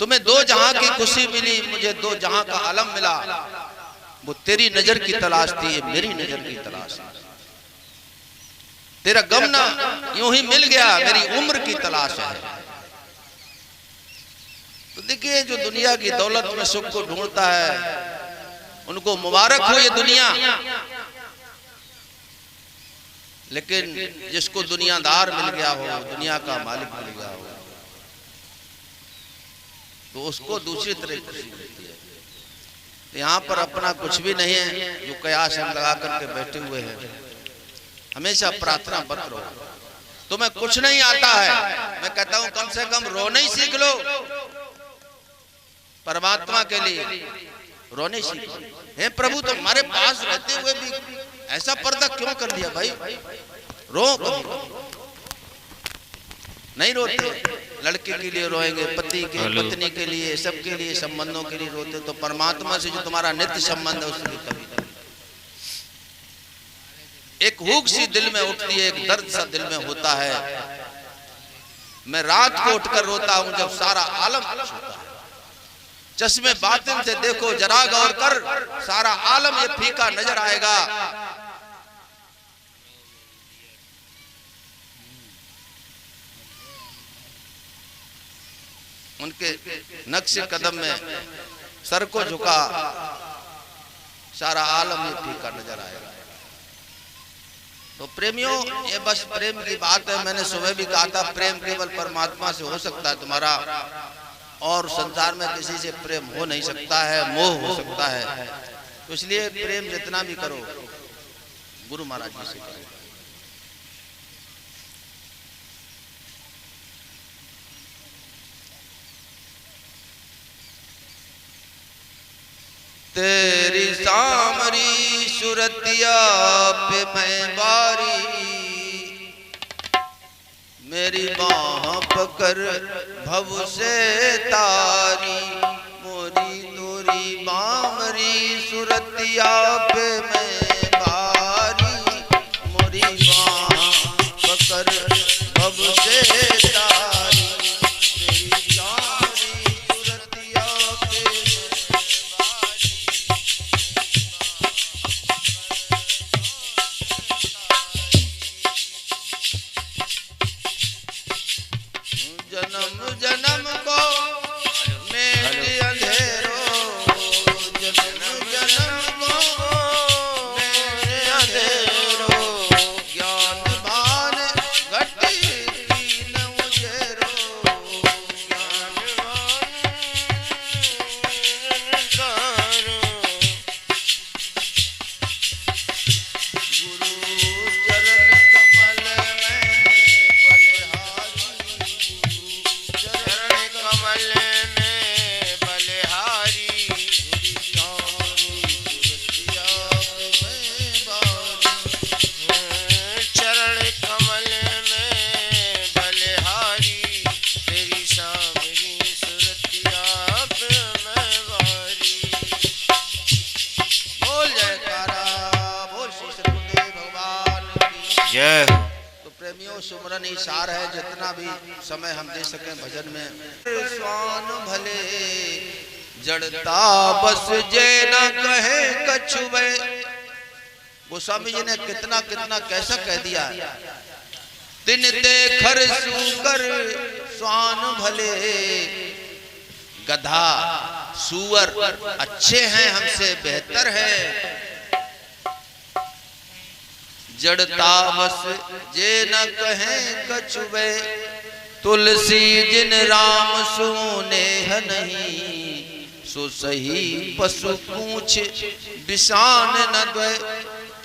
तुम्हें दो जहां की खुशी मिली, मुझे दो जहां का आलम मिला। वो तेरी नजर की तलाश थी, ये मेरी नजर की तलाश है। तेरा गम ना यूं ही मिल गया, मेरी उम्र की तलाश है। तो देखिए, जो दुनिया की दौलत में सुख को ढूंढता है उनको मुबारक हो ये दुनिया, लेकिन जिसको दुनियादार मिल गया हो, दुनिया का मालिक मिल गया हो, तो उसको दूसरी तरह खुशी मिलती है। यहाँ पर अपना कुछ भी नहीं है, जो कयास हम लगा करके बैठे हुए हैं। हमेशा प्रार्थना बंद रहो। तुम्हें कुछ नहीं आता है, मैं कहता हूं कम से कम रोना ही सीख लो। परमात्मा के लिए रोने सीखो। हे प्रभु, तुम्हारे पास रहते हुए भी ऐसा पर्दा क्यों कर दिया भाई? रो नहीं रोते? लड़के के लिए रोएंगे, पति के पत्नी के लिए, सबके लिए, संबंधों के लिए रोते। तो परमात्मा से जो तुम्हारा नित्य संबंध है उसके कभी एक हुक सी दिल में उठती है, एक दर्द सा दिल में होता है। मैं रात को उठकर रोता हूं जब सारा आलम होता है। चश्मे बातिन से देखो, जरा गौर कर, सारा आलम ये फीका नजर आएगा। उनके नक्शे कदम में सर को झुका, सारा आलम ये फीका नजर आएगा। तो प्रेमियों, ये बस प्रेम की बात है। मैंने सुबह भी कहा था, प्रेम केवल परमात्मा से हो सकता है तुम्हारा, और संसार में किसी से प्रेम हो नहीं सकता है, मोह हो सकता है। तो इसलिए प्रेम जितना भी करो गुरु महाराज जी से करो। तेरी सामरी सुरतिया पे मैं बारी, मेरी बाह पकड़ भव से तारी। मोरी तोरी बामरी सुरतिया पे मैं बारी, मोरी बाह पकड़ भव से तारी। जन्म जन्म को मेरे अंधेरों, जन्म जन्म को मेरे अंधेरों, ज्ञान भान घटी दीन उजेरो, ज्ञान भान करो। गुरु चरण कमल में बलिहारी, चरण कमल में बलिहारी। चरण कमल में बलिहारी, तेरी सामरी सुरतिया पे मैं बारी। बोल जयकारा, बोल श्री सतगुरुदेव भगवान की जय। तो प्रेमियों, सुमरन ही सार है। जितना भी समय हम दे सके भजन में। स्वान भले जड़ता बस जे न कहे कछुवे। गोस्वामी जी ने कितना कितना कैसा कह दिया। दिन देखर सूकर स्वान भले, गधा सुअर अच्छे हैं, हमसे बेहतर है। जड़ता बस जे न कहे कछुवे, तुलसी जिन राम सुनेह नहीं। सो सही पशु पूछ बिसान न द्वे।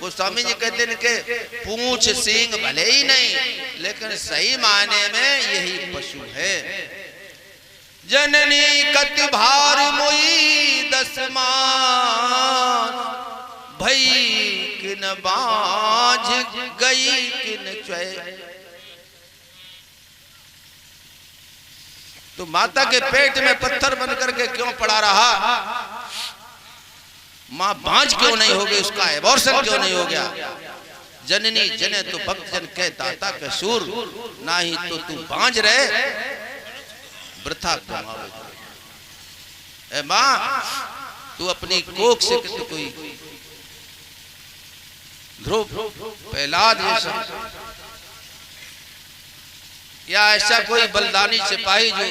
गोस्वामी जी कहते हैं कि पूछ सींग भले ही नहीं, लेकिन सही मायने में यही पशु है। जननी कति भार मोई दसमान, भई किन बाझ गई किन चै। तो माता के पेट में पत्थर बन करके क्यों पड़ा रहा? माँ बांझ क्यों नहीं हो गई? उसका एबॉर्शन क्यों नहीं हो गया? जननी जने तो भक्त जन के दाता के सूर, ना ही तो तू बांझ रहे वृथा कमावे। ए मां, तू अपनी कोख से तो कोई ध्रुव, प्रहलाद या ऐसा कोई बलिदानी सिपाही जो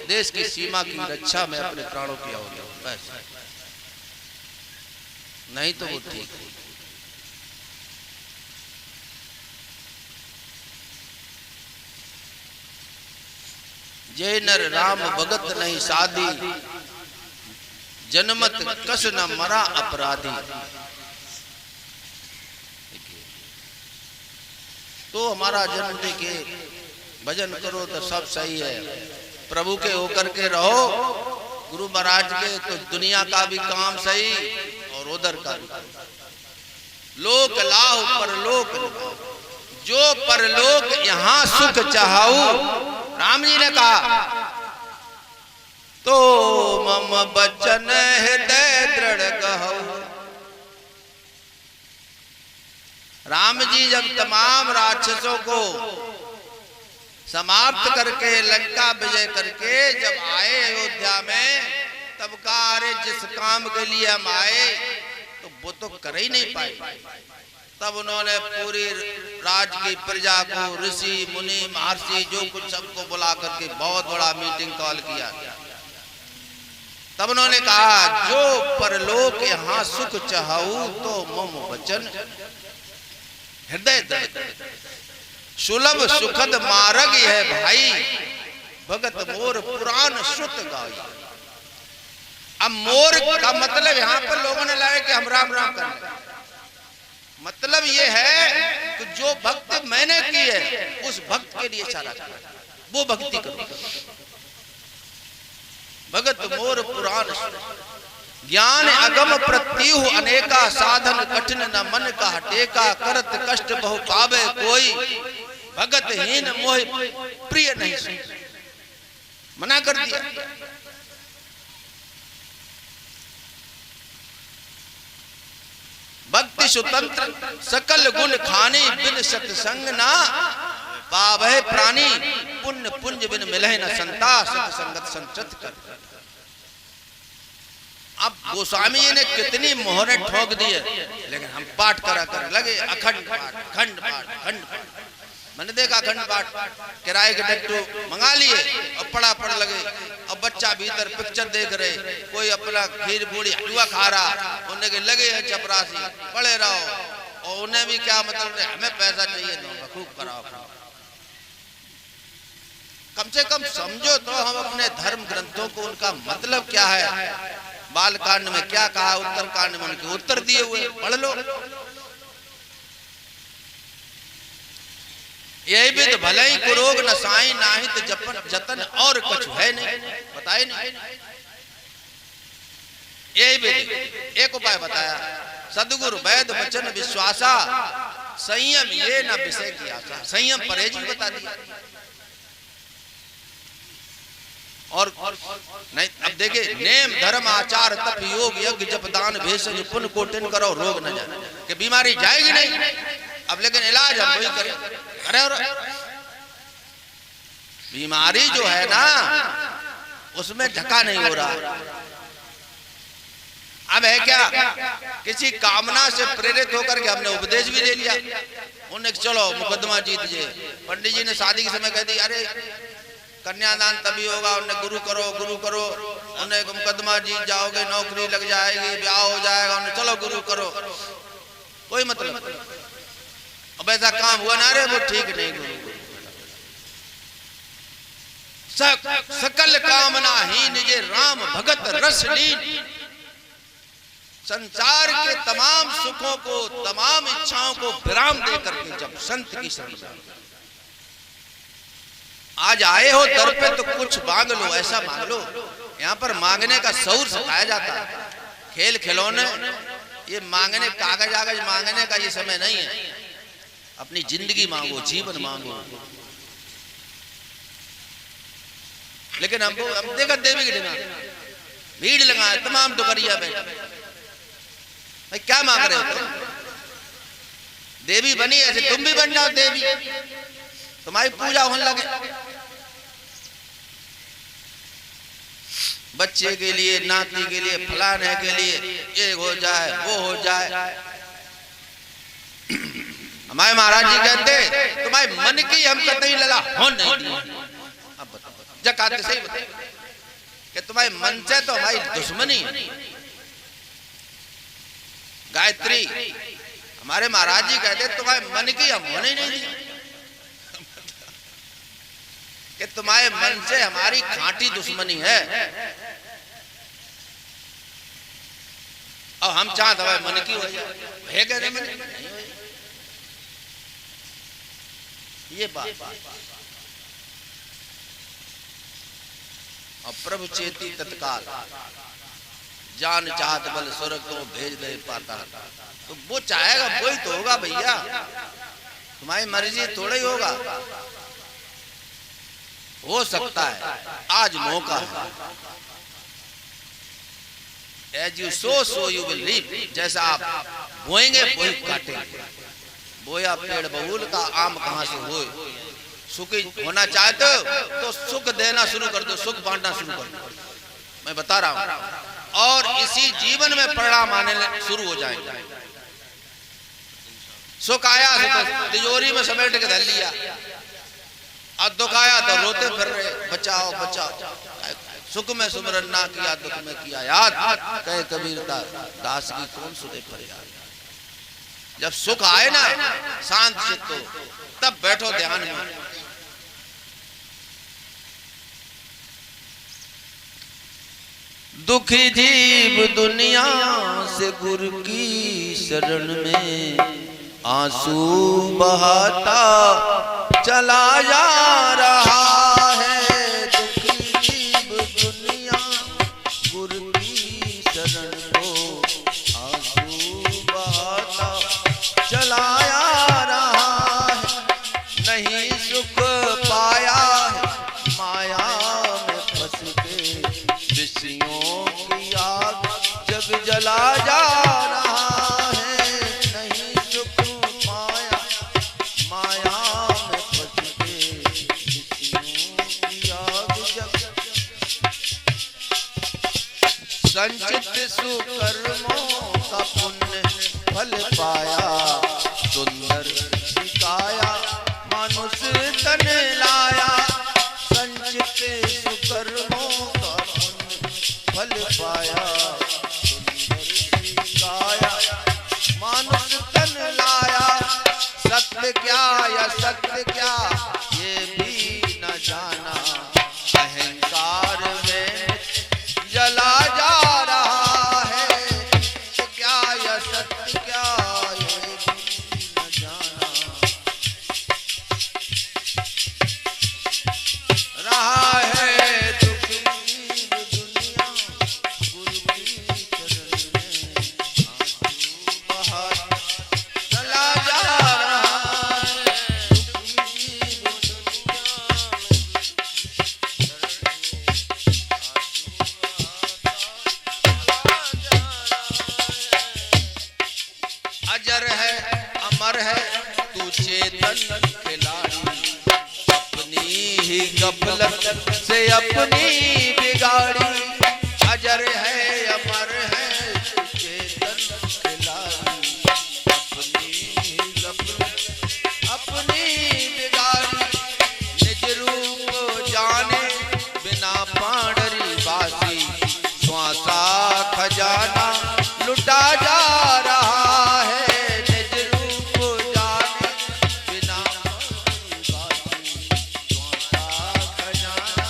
देश की सीमा की रक्षा में अपने प्राणों की आहुति दे, बस। नहीं तो वो ठीक है। जय नर राम भगत नहीं साधी, जनमत कस न मरा अपराधी। तो हमारा जन्म दे के भजन करो तो सब सही है, प्रभु के होकर के रहो, गुरु महाराज के, तो दुनिया का भी काम सही और उधर का भी। लोक लाओ परलोक, जो परलोक यहाँ सुख चाहू, राम जी ने कहा, तो मम बचन हृदय दृढ़ कहू। राम जी जब तमाम राक्षसों को समाप्त करके लंका विजय करके जब आए अयोध्या में, तब कहा अरे जिस काम के लिए हम आए तो वो तो कर ही नहीं पाए। तब उन्होंने पूरी राज की प्रजा को, ऋषि मुनि महर्षि जो कुछ सबको बुला करके बहुत बड़ा मीटिंग कॉल किया। तब उन्होंने कहा जो परलोक यहाँ सुख चाहू, तो मम वचन हृदय सुलभ सुखद मार्ग है भाई, भगत मोर पुराण श्रुत गाई। अब मोर का मतलब यहाँ पर लोगों ने लाया कि हम राम राम करें। मतलब ये है कि जो भक्त मैंने की है उस भक्त के लिए सारा वो भक्ति करो। भगत मोर पुराण ज्ञान अगम प्रत्युह अनेका, साधन कठिन न मन का टेका, करत कष्ट बहु पावे कोई, भगत हीन मोह प्रिय नहीं सुन। मना कर दिया। भक्ति स्वतंत्र सकल गुण खानी, बिन सत्संग ना पावै प्राणी, पुण्य पुंज बिन मिलहि न संता, सत्संगत संचत कर। अब गोस्वामी जी ने कितनी मोहरें ठोक दी है, लेकिन हम पाठ करा कर लगे, अखंड पाठ, खंड पाठ, खंड पाठ। मैंने देखा अखंड पाठ, किराए के टैक्टू मंगा लिए और पढ़ लगे, और बच्चा भीतर पिक्चर देख रहे, कोई अपना खीर पूड़ी हलवा खा रहा, उन्हें के लगे है चपरासी, पढ़े रहो। और उन्हें भी क्या मतलब, हमें पैसा चाहिए तो खूब कराओ। कम से कम समझो तो हम अपने धर्म ग्रंथों को, उनका मतलब क्या है। बाल कांड में क्या कहा, उत्तर कांड में उनके उत्तर दिए हुए, पढ़ लो। यही भी तो भले ही कुरोग नसाई नाही तो जपन जतन और कुछ है नहीं, बताए नहीं। यही भी एक उपाय बताया, सदगुरु वैद वचन विश्वासा, संयम ये न विषय की आशा। संयम परहेज भी बता दिया। और नहीं, अब देखिए, नेम धर्म आचार तप योग यज्ञ जप दान भेषज पुण्य कोटिन करो, रोग न जाए, कि बीमारी जाएगी नहीं। अब लेकिन इलाज हम वही करें। अरे बीमारी जो है ना, उसमें ढका नहीं हो रहा। अब है क्या, किसी कामना से प्रेरित होकर के हमने उपदेश भी ले लिया, उन्हें चलो मुकदमा जीत जाए। पंडित जी ने शादी के समय कह दी, अरे कन्यादान तभी होगा, उन्हें गुरु करो, उन्हें मुकदमा जीत जाओगे, नौकरी लग जाएगी, ब्याह हो जाएगा, उन्हें चलो गुरु करो। कोई मतलब, अब ऐसा काम हुआ ना, रे वो ठीक नहीं। गुरु सकल कामना ही निजे राम भगत रस लीन, संसार के तमाम सुखों को, तमाम इच्छाओं को विराम देकर के जब संत की शरण। आज आए हो दर पे तो कुछ मांग लो, ऐसा मांग लो। यहाँ पर मांगने का शौर सिखाया जाता है। खेल खिलौने, ये मांगने, कागज आगज मांगने का ये समय नहीं है। अपनी जिंदगी मांगो, जीवन मांगो। लेकिन हम देखा देवी की भीड़ लगा तमाम दुकरिया में, भाई क्या मांग रहे हो तुम? देवी बनी ऐसे तुम भी बन जाओ देवी, तुम्हारी पूजा होने लगे। बच्चे के लिए, नाती के लिए, फलाने के लिए, ये हो जाए वो हो जाए। हमारे महाराज जी कहते तुम्हारे मन की हम कतई लला हो नहीं। अब बताओ जकात सही बताओ कि तुम्हारे मन से तो हमारी दुश्मनी है। गायत्री हमारे महाराज जी कहते तुम्हारे मन की हम होने ही नहीं कि तुम्हारे मन से हमारी खांटी दुश्मनी है और हम चाहते हमारे मन की हो जाए कहते मन ये बात। और प्रभु चेती तत्काल जान चाहत बल स्वर्ग को भेज दे पाता। तो वो चाहेगा वही तो होगा भैया, तुम्हारी मर्जी थोड़ा ही होगा। हो सकता है आज मौका है। As you sow, so you will reap। जैसा आप बोएंगे वही काटेंगे। बोया पेड़ बबूल का आम कहां से होए। सुखी होना चाहते हो तो सुख देना शुरू कर दो, सुख बांटना शुरू कर दो। मैं बता रहा हूं और इसी जीवन में परिणाम आने शुरू हो जाएंगे। सुख आया तो तिजोरी में समेट के धर लिया और दुख आया तो रोते फिर रहे बचाओ बचाओ। सुख में सुमरन ना किया दुख में किया याद, कहे कबीर दास की कौन सुने फरियाद। जब सुख आए ना शांत चित्त हो तब बैठो ध्यान में। दुखी जीव दुनिया से गुरु की शरण में आंसू बहाता चला जा रहा है। दुखी जीव दुनिया गुरु की शरण को आंसू बहाता चला जा रहा है। नहीं सुख पाया है माया में फंस के, विषयों की आग जग जला जा रहा है। नहीं सुख पाया माया में फंस के, विषयों की आग जग। संचित सुकर्मों का पुण्य फल पाया, सुंदर सिकाया मनुष्य तन लाया। संचित सुकर्मों का पुण्य फल पाया, सुंदर सिकाया मनुष्य तन लाया। सत्य क्या या सत्य क्या ये भी न जाना, अहंकार में जला जा रहा है। तो क्या या सत्य क्या ये भी न जाना, रहा है दुखी दुनिया गुरु की चरण में आंसू बहाता चला जा रहा है। दुखी दुनिया अजर है अमर है तू चेतन खिलाड़ी, अपनी ही गफलत से अपनी बिगाड़ी। अजर है अमर है तू चेतन खिलाड़ी, अपनी ही गफलत अपनी बिगाड़ी। निज रूप जाने बिना पांडरी बासी, श्वासा खजाना लुटा जा रहा है। निज रूप जाने बिना पांडरी बासी, श्वासा खजाना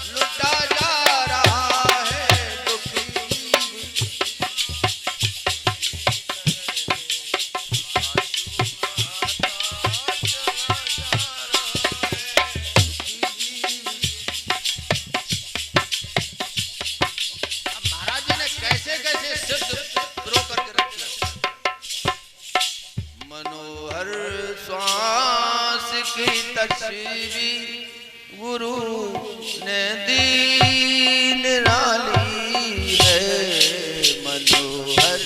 लुटा जा रहा है। दुखी महाराज जी ने कैसे कैसे सिद्ध प्रो करके रखी। मनोहर श्वास की तस्वीर गुरु ने दीन डाली है। मनोहर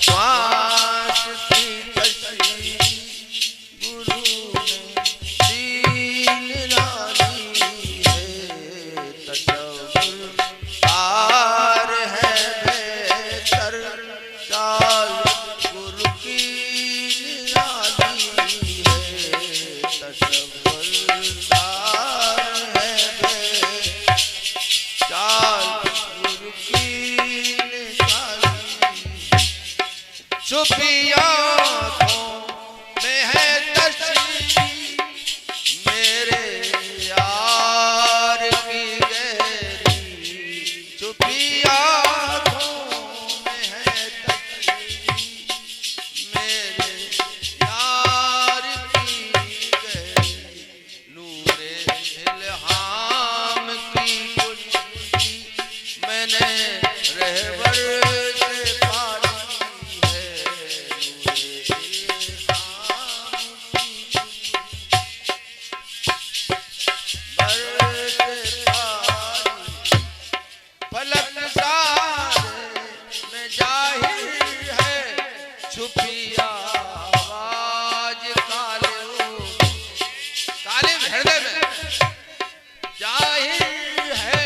श्वास की तस्वीर गुरु ने दीन डाली है। तस्वीर छुपी आँखों में है तस्वीर मेरे यार की गहरी, छुपी आँखों में है तस्वीर मेरे यार की गहरी, नूरे इल्हाम की कुंजी मैंने रहबर से पाली है, नूरे इल्हाम की बरसे पाली, फलक सारे में जाहिर है छुपी आवाज काले हृदय में जाहिर है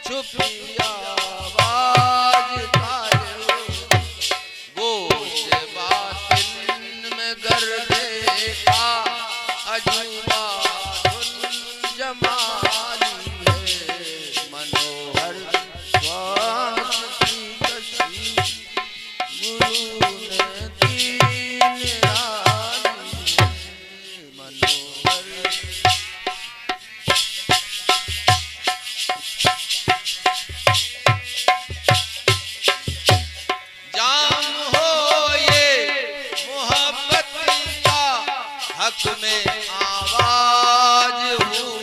छुपी आवाज काले गोश बातिन में गर्दे का अजूबा धुन जमा